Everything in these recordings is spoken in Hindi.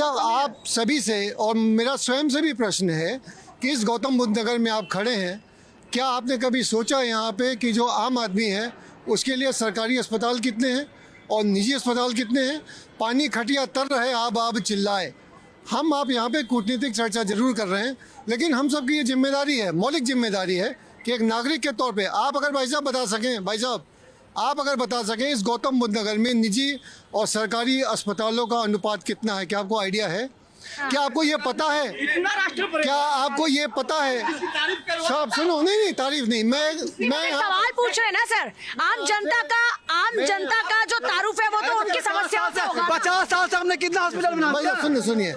आप सभी से और मेरा स्वयं से भी प्रश्न है कि इस गौतम बुद्ध नगर में आप खड़े हैं, क्या आपने कभी सोचा यहाँ पे कि जो आम आदमी है उसके लिए सरकारी अस्पताल कितने हैं और निजी अस्पताल कितने हैं? पानी खटिया तर रहे, आप चिल्लाए। हम आप यहाँ पे कूटनीतिक चर्चा जरूर कर रहे हैं, लेकिन हम सबकी ये जिम्मेदारी है, मौलिक जिम्मेदारी है कि एक नागरिक के तौर पे आप अगर भाई साहब आप अगर बता सकें इस गौतम बुद्ध नगर में निजी और सरकारी अस्पतालों का अनुपात कितना है, क्या आपको आइडिया है? क्या आपको ये पता है? क्या आपको ये पता है? साहब सुनो, नहीं तारीफ नहीं, मैं सवाल पूछ रहे हैं ना सर। आम जनता का जो तारुफ है वो तो उनकी समस्याओं से होगा। 50 साल से हमने कितना हॉस्पिटल बना भाई साहब सुनिए,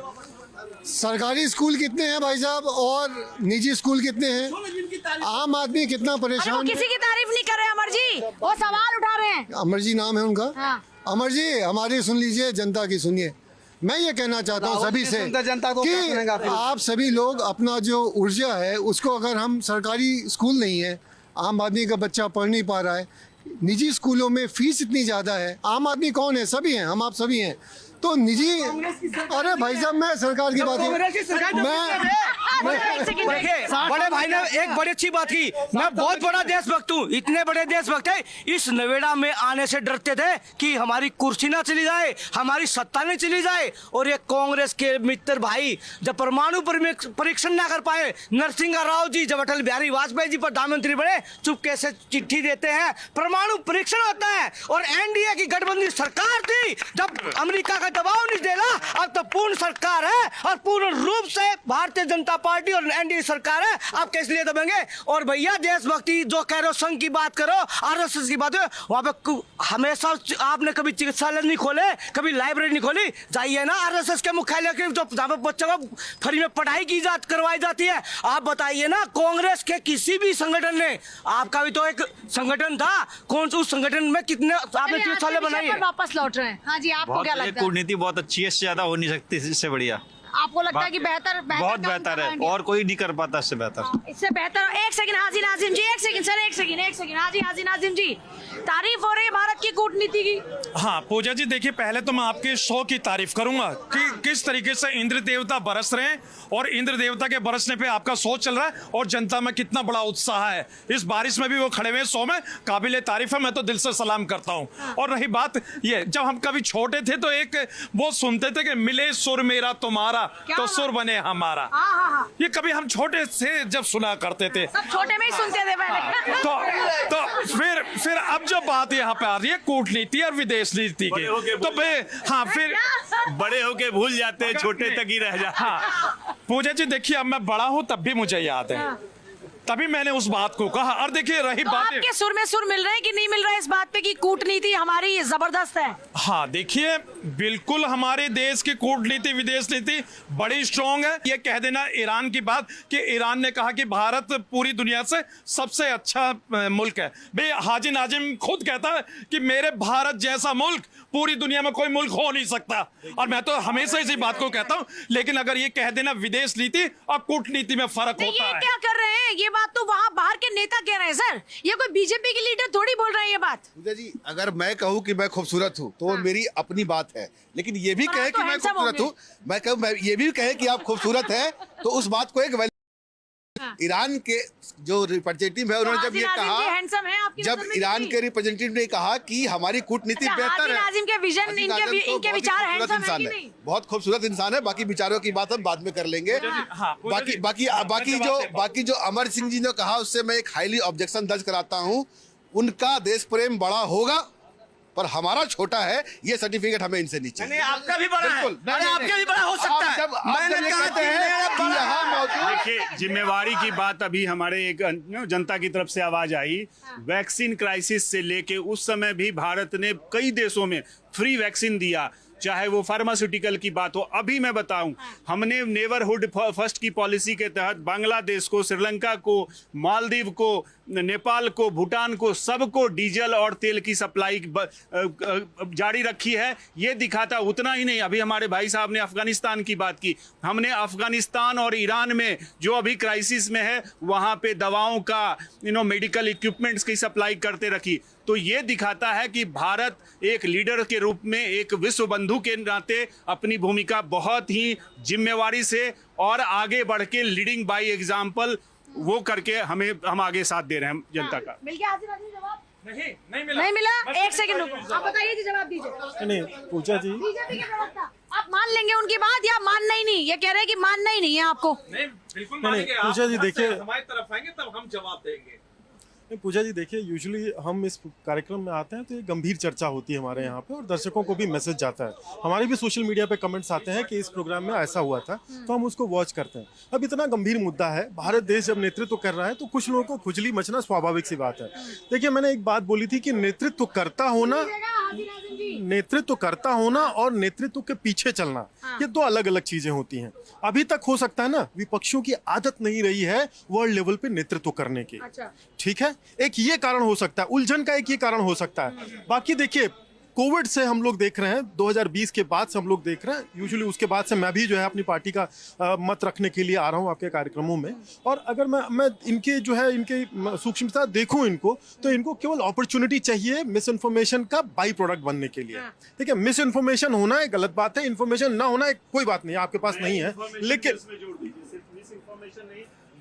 सरकारी स्कूल कितने हैं भाई साहब और निजी स्कूल कितने हैं? आम आदमी कितना परेशान। किसी की तारीफ नहीं कर रहे अमर जी, वो सवाल उठा रहे हैं। अमर जी नाम है उनका। हाँ। अमर जी हमारी सुन लीजिए, जनता की सुनिए। मैं ये कहना चाहता हूँ सभी से कि आप सभी लोग अपना जो ऊर्जा है उसको, अगर हम सरकारी स्कूल नहीं है, आम आदमी का बच्चा पढ़ नहीं पा रहा है, निजी स्कूलों में फीस इतनी ज़्यादा है, आम आदमी कौन है? सभी हैं, हम आप सभी हैं। तो निजी, अरे भाई साहब मैं सरकार की बात बड़े भाई ने एक बड़ी अच्छी बात की। मैं बहुत बड़ा देशभक्त हूँ, इतने बड़े देशभक्त है, इस नोएडा में आने से डरते थे कि हमारी कुर्सी ना चली जाए, हमारी सत्ता नहीं चली जाए। और ये कांग्रेस के मित्र भाई जब परमाणु परीक्षण ना कर पाए, नरसिंह राव जी जब अटल बिहारी वाजपेयी जी प्रधानमंत्री बने, चुपके से चिट्ठी देते हैं, परमाणु परीक्षण होता है। और एनडीए की गठबंधन सरकार थी, जब अमेरिका का दबाव नहीं देना, अब तो पूर्ण सरकार है और पूर्ण रूप से भारतीय जनता पार्टी और एनडीए सरकार है। आप किस लिए दबेंगे? और भैया देशभक्ति जो कह रहे हो, संघ की बात करो, आरएसएस की बात करो, वहां पे हमेशा आपने कभी चिकित्सालय नहीं खोले, कभी लाइब्रेरी नहीं खोली, जाइए ना आरएसएस के मुख्यालय के, जो जहां पे बच्चों को फ्री में पढ़ाई करवाई जाती है। आप बताइए ना, कांग्रेस के किसी भी संगठन ने, आपका भी तो एक संगठन था, कौन सा, उस संगठन में कितने आपने चिकित्सालय बनाए? वापस लौट रहे हैं। हाँ जी, आपको क्या लगता है? कूटनीति बहुत अच्छी है, इससे ज्यादा हो नहीं सकती, इससे बढ़िया। आपको लगता है कि बहुत बेहतर है और कोई नहीं कर पाता इससे बेहतर। इससे बेहतर। एक सेकंड हाजी नाजिम जी, एक सेकंड सर, एक सेकंड हाजी नाजिम जी, तारीफ हो रही है भारत की कूटनीति की। हाँ पूजा जी, देखिए पहले तो मैं आपके शो की तारीफ करूंगा कि किस तरीके से इंद्र देवता बरस रहे हैं और इंद्र देवता के बरसने पे आपका शो चल रहा है और जनता में कितना बड़ा उत्साह है। इस बारिश में भी वो खड़े हुए शो में, काबिले तारीफ है, मैं तो दिल से सलाम करता हूँ। और रही बात ये, जब हम कभी छोटे थे तो एक वो सुनते थे कि मिले सुर मेरा तुम्हारा तो सुर बने हमारा। ये कभी हम छोटे से जब सुना करते थे, सब छोटे में ही सुनते थे पहले। तो फिर अब जो बात यहाँ पे आ रही है कूटनीति और विदेश नीति की, तो हाँ फिर बड़े होके भूल जाते हैं, छोटे तक ही रह जाते। हाँ पूजा जी, देखिए अब मैं बड़ा हूँ तब भी मुझे याद है, तभी मैंने उस बात को कहा। और देखिए रही तो बात, आपके सुर में सुर मिल रहे हैं कि नहीं मिल रहा है इस बात पे कि कूटनीति हमारी जबरदस्त है? हाँ देखिए, बिल्कुल हमारे देश की कूटनीति विदेश नीति बड़ी स्ट्रॉन्ग है। ये कह देना ईरान की बात कि ईरान ने कहा कि भारत पूरी दुनिया से सबसे अच्छा मुल्क है, भाई हाजी नाजिम खुद कहता है कि मेरे भारत जैसा मुल्क पूरी दुनिया में कोई मुल्क हो नहीं सकता। और मैं तो हमेशा इसी बात को कहता हूँ, लेकिन अगर ये कह देना विदेश नीति और कूटनीति में फर्क होता है। क्या कर रहे हैं? ये बात तो वहाँ बाहर के नेता कह रहे हैं सर, ये कोई बीजेपी के लीडर थोड़ी बोल रहे हैं ये बात। पूजा जी, अगर मैं कहूँ कि मैं खूबसूरत हूँ तो मेरी अपनी बात है, लेकिन ये भी कहे कि मैं खूबसूरत हूँ, मैं कहूँ ये भी कहे कि आप खूबसूरत हैं, तो उस बात को एक ईरान के जो रिप्रेजेंटेटिव है उन्होंने जब ये कहा, जब ईरान के रिप्रेजेंटेटिव ने कहा कि हमारी कूटनीति बेहतर है, नाजिम के विजन, इनके विचार हैंडसम है कि नहीं? बहुत खूबसूरत इंसान है। बाकी विचारों की बात हम बाद में कर लेंगे। बाकी जो अमर सिंह जी ने कहा उससे मैं एक हाईली ऑब्जेक्शन दर्ज कराता हूँ। उनका देश प्रेम बड़ा होगा पर हमारा छोटा है, ये सर्टिफिकेट हमें इनसे नीचे। आपका भी बड़ा है, आपका भी बड़ा हो सकता है। मैंने कहते हैं देखिए, जिम्मेवारी की बात अभी हमारे एक जनता की तरफ से आवाज आई। वैक्सीन क्राइसिस से लेके उस समय भी भारत ने कई देशों में फ्री वैक्सीन दिया, चाहे वो फार्मास्यूटिकल की बात हो। अभी मैं बताऊं, हमने नेबरहुड फर्स्ट की पॉलिसी के तहत बांग्लादेश को, श्रीलंका को, मालदीव को, नेपाल को, भूटान को, सबको डीजल और तेल की सप्लाई जारी रखी है। ये दिखाता, उतना ही नहीं, अभी हमारे भाई साहब ने अफगानिस्तान की बात की, हमने अफगानिस्तान और ईरान में जो अभी क्राइसिस में है वहाँ पे दवाओं का मेडिकल इक्विपमेंट्स की सप्लाई करते रखी। तो ये दिखाता है कि भारत एक लीडर के रूप में, एक विश्व बंधु के नाते अपनी भूमिका बहुत ही जिम्मेवारी से और आगे बढ़ के लीडिंग बाय एग्जाम्पल वो करके हम आगे साथ दे रहे हैं जनता का। मिल गया हाजिर नाजिम जवाब? नहीं मिला। एक सेकंड रुको, आप बताइए जी, जवाब दीजिए। नहीं पूजा जी, बीजेपी के प्रवक्ता, आप मान लेंगे उनकी बात या मानना ही नहीं? ये कह रहे हैं कि मानना ही नहीं है आपको। बिल्कुल मानेंगे। पूजा जी देखिए, हमारी तरफ आएंगे तब हम जवाब देंगे। पूजा जी देखिए, यूजुअली हम इस कार्यक्रम में आते हैं तो एक गंभीर चर्चा होती है हमारे यहाँ पे और दर्शकों को भी मैसेज जाता है। हमारे भी सोशल मीडिया पे कमेंट्स आते हैं कि इस प्रोग्राम में ऐसा हुआ था, तो हम उसको वॉच करते हैं। अब इतना गंभीर मुद्दा है, भारत देश जब नेतृत्व कर रहा है तो कुछ लोगों को खुजली मचना स्वाभाविक सी बात है। देखिए, मैंने एक बात बोली थी कि नेतृत्व करता होना और नेतृत्व के पीछे चलना, ये दो अलग अलग चीजें होती हैं। अभी तक हो सकता है ना, विपक्षों की आदत नहीं रही है वर्ल्ड लेवल पे नेतृत्व करने की। ठीक है, एक ये कारण हो सकता है, उलझन का एक ये कारण हो सकता है। बाकी देखिए, कोविड से हम लोग देख रहे हैं, 2020 के बाद से हम लोग देख रहे हैं, यूजुअली उसके बाद से मैं भी जो है अपनी पार्टी का मत रखने के लिए आ रहा हूं आपके कार्यक्रमों में। और अगर मैं इनके जो है इनके सूक्ष्मता देखूं इनको, तो इनको केवल अपॉर्चुनिटी चाहिए मिस इन्फॉर्मेशन का बाई प्रोडक्ट बनने के लिए। ठीक है, मिस इन्फॉर्मेशन होना एक गलत बात है, इन्फॉर्मेशन ना होना एक कोई बात नहीं, आपके पास नहीं है, लेकिन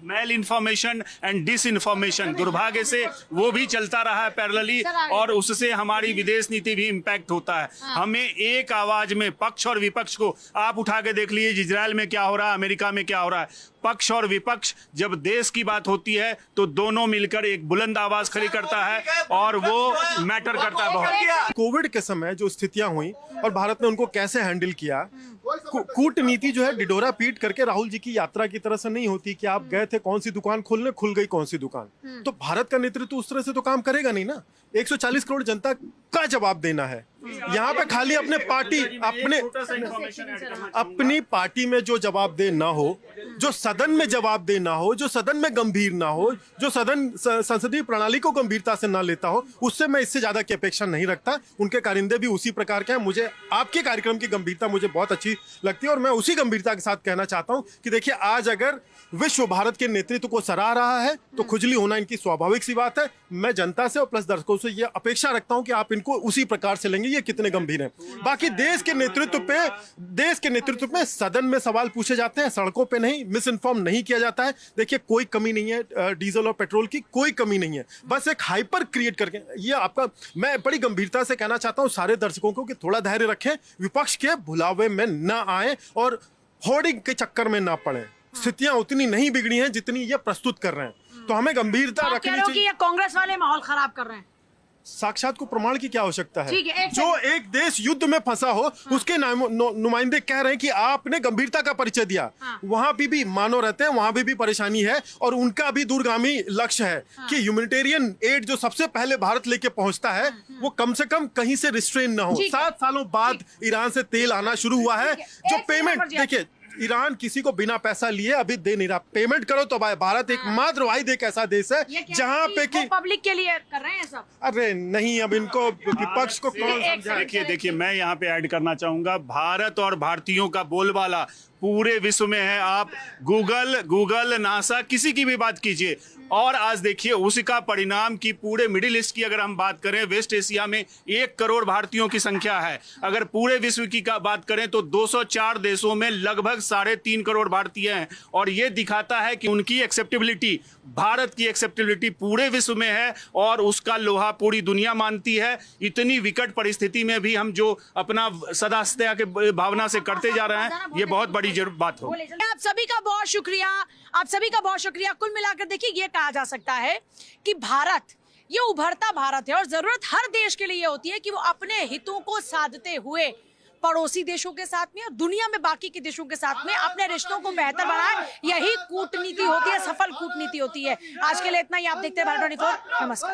mal information and disinformation दुर्भाग्य से वो भी चलता रहा है पैरेलली, और उससे हमारी विदेश नीति भी इम्पैक्ट होता है। हमें एक आवाज में पक्ष और विपक्ष को, आप उठा के देख लीजिए इजराइल में क्या हो रहा है, अमेरिका में क्या हो रहा है। पक्ष और विपक्ष जब देश की बात होती है तो दोनों मिलकर एक बुलंद आवाज खड़ी करता है और वो मैटर करता है बहुत। कोविड के समय जो स्थितियां हुई और भारत ने उनको कैसे हैंडल किया, कूटनीति जो है डिडोरा पीट करके राहुल जी की यात्रा की तरह से नहीं होती कि आप गए थे कौन सी दुकान खोलने, खुल गई कौन सी दुकान। तो भारत का नेतृत्व उस तरह से तो काम करेगा नहीं ना। 140 करोड़ जनता का जवाब देना है। यहाँ पे खाली अपनी पार्टी में जो जवाब दे ना हो, जो सदन में जवाब दे ना हो, जो सदन में गंभीर ना हो, जो सदन संसदीय प्रणाली को गंभीरता से ना लेता हो, उससे मैं इससे ज्यादा की अपेक्षा नहीं रखता। उनके कारिंदे भी उसी प्रकार के हैं। मुझे आपके कार्यक्रम की गंभीरता मुझे बहुत अच्छी लगती है और मैं उसी गंभीरता के साथ कहना चाहता हूं कि देखिए, आज अगर विश्व भारत के नेतृत्व को सराह रहा है तो खुजली होना इनकी स्वाभाविक सी बात है। मैं जनता से और प्लस दर्शकों से यह अपेक्षा रखता हूं कि आप इनको उसी प्रकार से लेंगे, ये कितने गंभीर हैं। बाकी देश के नेतृत्व पे सदन में सवाल पूछे जाते हैं, सड़कों पे नहीं, मिस इन्फॉर्म नहीं किया जाता है। देखिए, कोई कमी नहीं है, डीजल और पेट्रोल की कोई कमी नहीं है, बस एक हाइपर क्रिएट करके ये आपका, मैं बड़ी गंभीरता से कहना चाहता हूं सारे दर्शकों को कि थोड़ा धैर्य रखें, विपक्ष के भुलावे में ना आए और होर्डिंग के चक्कर में ना पड़े। स्थितियां उतनी नहीं बिगड़ी हैं जितनी ये प्रस्तुत कर रहे हैं, तो हमें गंभीरता रखनी चाहिए। ये कांग्रेस वाले माहौल खराब कर रहे हैं। साक्षात को प्रमाण की क्या आवश्यकता है? है, जो एक देश युद्ध में फंसा हो, उसके नुमाइंदे कह रहे हैं कि आपने गंभीरता का परिचय दिया। वहां भी मानव रहते हैं, वहां भी परेशानी है और उनका भी दूरगामी लक्ष्य है कि ह्यूमैनिटेरियन एड जो सबसे पहले भारत लेके पहुंचता है वो कम से कम कहीं से रिस्ट्रेन ना हो। 7 सालों बाद ईरान से तेल आना शुरू हुआ है। जो पेमेंट, देखिए, ईरान किसी को बिना पैसा लिए अभी दे नहीं रहा, पेमेंट करो तो भाई। भारत एकमात्र वाहिद एक ऐसा देश है जहां पे कि पब्लिक के लिए कर रहे हैं सब। अरे नहीं, अब इनको विपक्ष को कौन समझाए? देखिए मैं यहाँ पे ऐड करना चाहूंगा, भारत और भारतीयों का बोलबाला पूरे विश्व में है। आप गूगल नासा किसी की भी बात कीजिए, और आज देखिए उसका परिणाम कि पूरे मिडिल ईस्ट की अगर हम बात करें, वेस्ट एशिया में 1 करोड़ भारतीयों की संख्या है। अगर पूरे विश्व की बात करें तो 204 देशों में लगभग 3.5 करोड़ भारतीय हैं। और ये दिखाता है कि उनकी एक्सेप्टेबिलिटी, भारत की एक्सेप्टेबिलिटी पूरे विश्व में है और उसका लोहा पूरी दुनिया मानती है। इतनी विकट परिस्थिति में भी हम जो अपना सदास्या के भावना से करते जा रहे हैं, ये बहुत बड़ी बात हो। आप सभी का बहुत शुक्रिया। कुल मिलाकर देखिए, ये कहा जा सकता है कि भारत, ये उभरता भारत है और जरूरत हर देश के लिए होती है कि वो अपने हितों को साधते हुए पड़ोसी देशों के साथ में और दुनिया में बाकी के देशों के साथ में अपने रिश्तों को बेहतर बनाए। यही कूटनीति होती है, सफल कूटनीति होती है। आज के लिए इतना ही। आप देखते हैं भारत 24। नमस्कार।